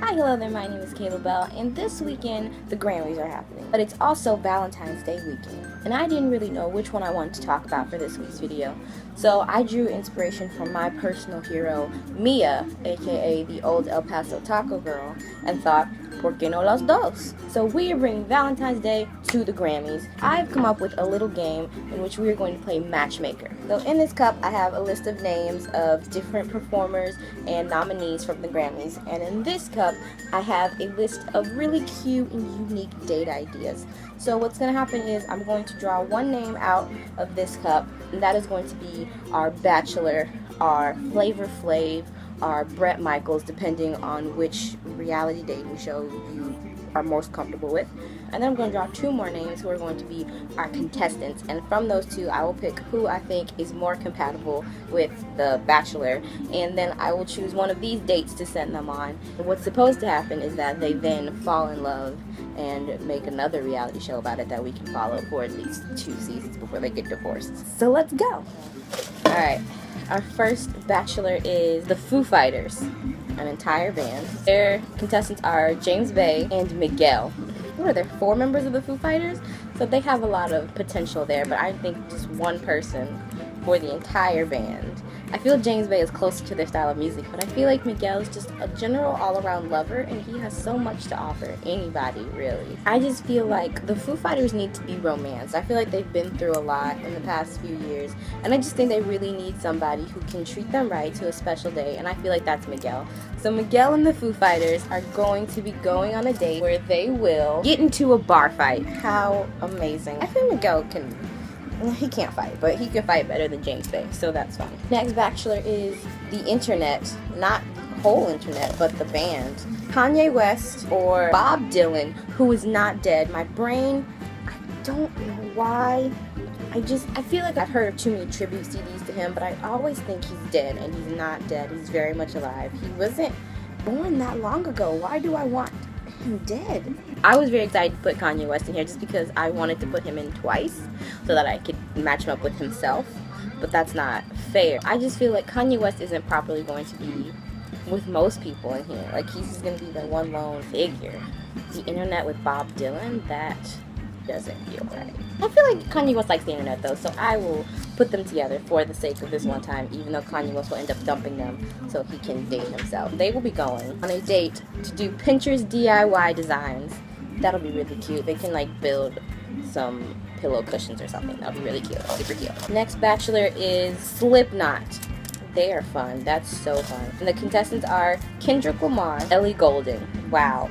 Hi, hello there, my name is Kayla Bell, and this weekend the Grammys are happening. But it's also Valentine's Day weekend, and I didn't really know which one I wanted to talk about for this week's video. So I drew inspiration from my personal hero, Mia, aka the old El Paso taco girl, and thought, ¿por qué no los dos? So we are bringing Valentine's Day to the Grammys. I've come up with a little game in which we are going to play Matchmaker. So in this cup I have a list of names of different performers and nominees from the Grammys, and in this cup I have a list of really cute and unique date ideas. So what's going to happen is I'm going to draw one name out of this cup, and that is going to be our Bachelor, our Flavor Flav, our Bret Michaels, depending on which reality dating show you are most comfortable with. And then I'm going to draw two more names who are going to be our contestants, and from those two I will pick who I think is more compatible with the Bachelor, and then I will choose one of these dates to send them on. And what's supposed to happen is that they then fall in love and make another reality show about it that we can follow for at least 2 seasons before they get divorced. So let's go! Alright, our first Bachelor is the Foo Fighters, an entire band. Their contestants are James Bay and Miguel. What are there, 4 members of the Foo Fighters? So they have a lot of potential there, but I think just one person for the entire band. I feel James Bay is closer to their style of music, but I feel like Miguel is just a general all-around lover, and he has so much to offer anybody, really. I just feel like the Foo Fighters need to be romanced. I feel like they've been through a lot in the past few years, and I just think they really need somebody who can treat them right to a special day, and I feel like that's Miguel. So Miguel and the Foo Fighters are going to be going on a date where they will get into a bar fight. How amazing. I think Miguel he can't fight, but he can fight better than James Bay, so that's fine. Next Bachelor is the internet, not the whole internet, but the band. Kanye West or Bob Dylan, who is not dead. My brain, I don't know why. I feel like I've heard of too many tribute CDs to him, but I always think he's dead, and he's not dead. He's very much alive. He wasn't born that long ago. Why do I want him dead? I was very excited to put Kanye West in here just because I wanted to put him in twice so that I could match him up with himself, but that's not fair. I just feel like Kanye West isn't properly going to be with most people in here. Like, he's just going to be the one lone figure. The internet with Bob Dylan, that doesn't feel right. I feel like Kanye West likes the internet though, so I will put them together for the sake of this one time, even though Kanye West will end up dumping them so he can date himself. They will be going on a date to do Pinterest DIY designs. That'll be really cute. They can like build some pillow cushions or something. That'll be really cute. Super cute. Next Bachelor is Slipknot. They are fun. That's so fun. And the contestants are Kendrick Lamar, Ellie Goulding. Wow,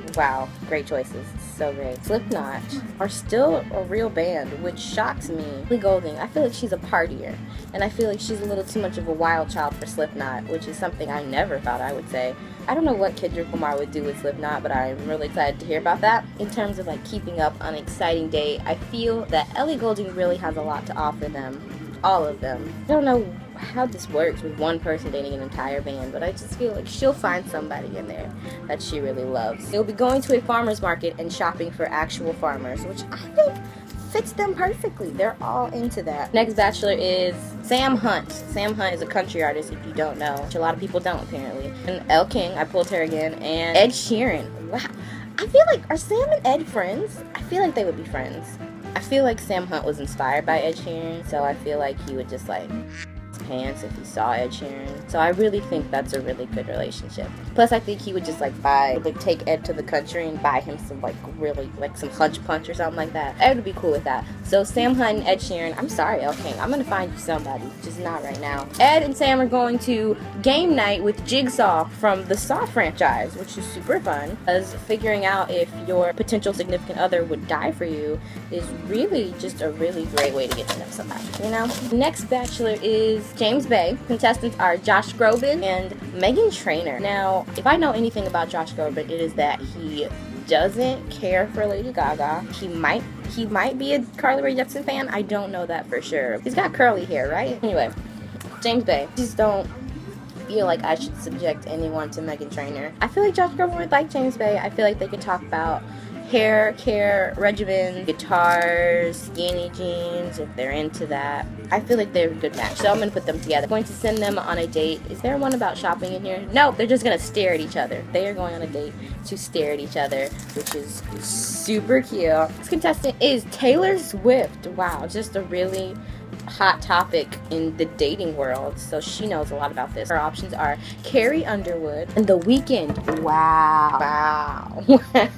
great choices. So great. Slipknot are still a real band, which shocks me. Ellie Goulding, I feel like she's a partier, and I feel like she's a little too much of a wild child for Slipknot, which is something I never thought I would say. I don't know what Kendrick Lamar would do with Slipknot, but I'm really excited to hear about that. In terms of like keeping up on an exciting date, I feel that Ellie Goulding really has a lot to offer them. All of them. I don't know how this works with one person dating an entire band, but I just feel like she'll find somebody in there that she really loves. They'll be going to a farmer's market and shopping for actual farmers, which I think fits them perfectly. They're all into that. Next Bachelor is Sam Hunt. Sam Hunt is a country artist, if you don't know, which a lot of people don't apparently. And Elle King, I pulled her again, and Ed Sheeran. Wow. I feel like, are Sam and Ed friends? I feel like they would be friends. I feel like Sam Hunt was inspired by Ed Sheeran, so I feel like he would just like pants if he saw Ed Sheeran. So I really think that's a really good relationship. Plus I think he would just like take Ed to the country and buy him some like really like some Hunch Punch or something like that. Ed would be cool with that. So Sam Hunt and Ed Sheeran, I'm sorry Elle King, I'm gonna find you somebody, just not right now. Ed and Sam are going to game night with Jigsaw from the Saw franchise, which is super fun, because figuring out if your potential significant other would die for you is really just a really great way to get to know somebody, you know? Next Bachelor is James Bay. Contestants are Josh Groban and Meghan Trainor. Now, if I know anything about Josh Groban, it is that he doesn't care for Lady Gaga. He might be a Carly Rae Jepsen fan. I don't know that for sure. He's got curly hair, right? Anyway, James Bay. Just don't feel like I should subject anyone to Meghan Trainor. I feel like Josh Groban would like James Bay. I feel like they could talk about hair care regimen, guitars, skinny jeans if they're into that. I feel like they're a good match, so I'm gonna put them together. I'm going to send them on a date. Is there one about shopping in here? No, they're just gonna stare at each other. They are going on a date to stare at each other, which is super cute. This contestant is Taylor Swift. Wow, just a really hot topic in the dating world, so she knows a lot about this. Her options are Carrie Underwood and The Weeknd. Wow. I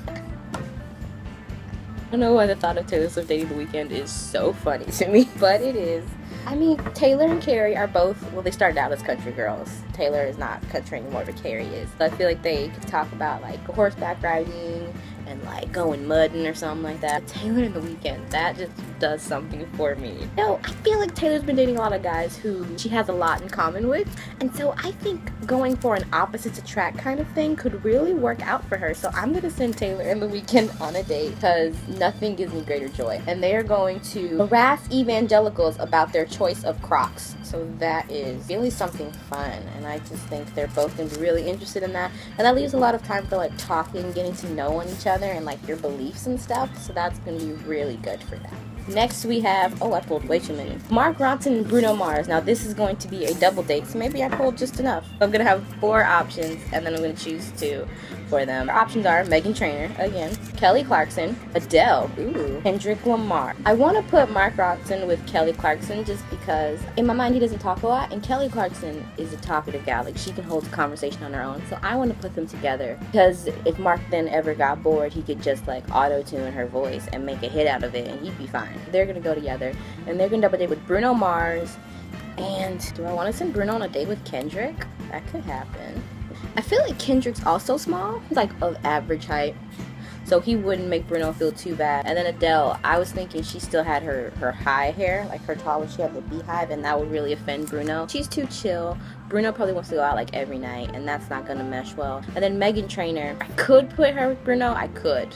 don't know why the thought of Taylor Swift dating The Weeknd is so funny to me, but it is. I mean, Taylor and Carrie are both, well, they started out as country girls. Taylor is not country anymore, but Carrie is. So I feel like they could talk about, like, horseback riding and, like, going mudding or something like that. Taylor and The Weeknd, that just does something for me. No, I feel like Taylor's been dating a lot of guys who she has a lot in common with, and so I think going for an opposites attract kind of thing could really work out for her. So I'm gonna send Taylor and The Weeknd on a date because nothing gives me greater joy. And they are going to harass evangelicals about their choice of Crocs. So that is really something fun, and I just think they're both gonna be really interested in that. And that leaves a lot of time for, like, talking, getting to know on each other and, like, your beliefs and stuff. So that's gonna be really good for them. Next we have, oh, I pulled way too many. Mark Ronson and Bruno Mars. Now this is going to be a double date, so maybe I pulled just enough. I'm gonna have 4 options, and then I'm gonna choose 2 for them. Our options are Meghan Trainor, again, Kelly Clarkson, Adele, ooh, Kendrick Lamar. I want to put Mark Ronson with Kelly Clarkson just because in my mind he doesn't talk a lot, and Kelly Clarkson is a talkative gal. Like, she can hold a conversation on her own, so I want to put them together because if Mark then ever got bored, he could just, like, auto-tune her voice and make a hit out of it, and he'd be fine. They're gonna go together, and they're gonna double date with Bruno Mars. And do I want to send Bruno on a date with Kendrick? That could happen. I feel like Kendrick's also small. He's like of average height, so he wouldn't make Bruno feel too bad. And then Adele, I was thinking she still had her high hair, like her tall when she had the beehive, and that would really offend Bruno. She's too chill. Bruno probably wants to go out like every night, and that's not gonna mesh well. And then Meghan Trainor, I could put her with Bruno, I could,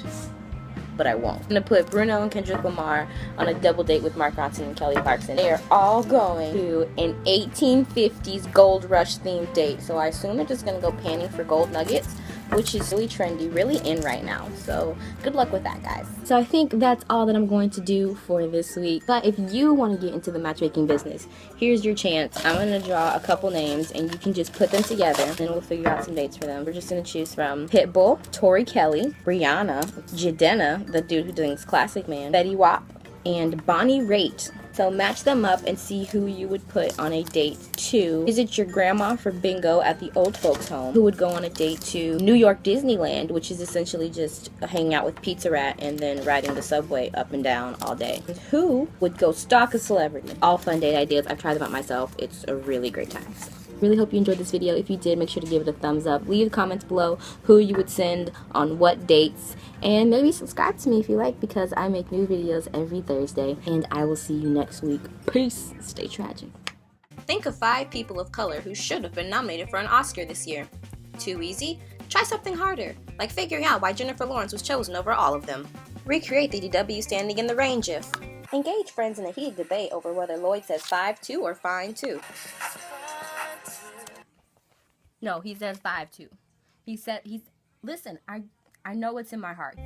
but I won't. I'm gonna put Bruno and Kendrick Lamar on a double date with Mark Ronson and Kelly Clarkson. They are all going to an 1850s gold rush themed date. So I assume they're just gonna go panning for gold nuggets, which is really trendy, really in right now. So good luck with that, guys. So I think that's all that I'm going to do for this week. But if you want to get into the matchmaking business, here's your chance. I'm going to draw a couple names, and you can just put them together, and we'll figure out some dates for them. We're just going to choose from Pitbull, Tori Kelly, Rihanna, Jadena, the dude who does Classic Man, Betty Wap, and Bonnie Raitt. So match them up and see who you would put on a date to visit your grandma for bingo at the old folks home, who would go on a date to New York Disneyland, which is essentially just hanging out with Pizza Rat and then riding the subway up and down all day, and who would go stalk a celebrity. All fun date ideas. I've tried them out myself. It's a really great time. So really hope you enjoyed this video. If you did, make sure to give it a thumbs up. Leave comments below who you would send on what dates, and maybe subscribe to me if you like, because I make new videos every Thursday. And I will see you next week. Peace. Stay tragic. Think of 5 people of color who should have been nominated for an Oscar this year. Too easy? Try something harder, like figuring out why Jennifer Lawrence was chosen over all of them. Recreate the DW standing in the rain gif. Engage friends in a heated debate over whether Lloyd says 5-2 or fine 2. No, he says 5-2. Listen, I know what's in my heart.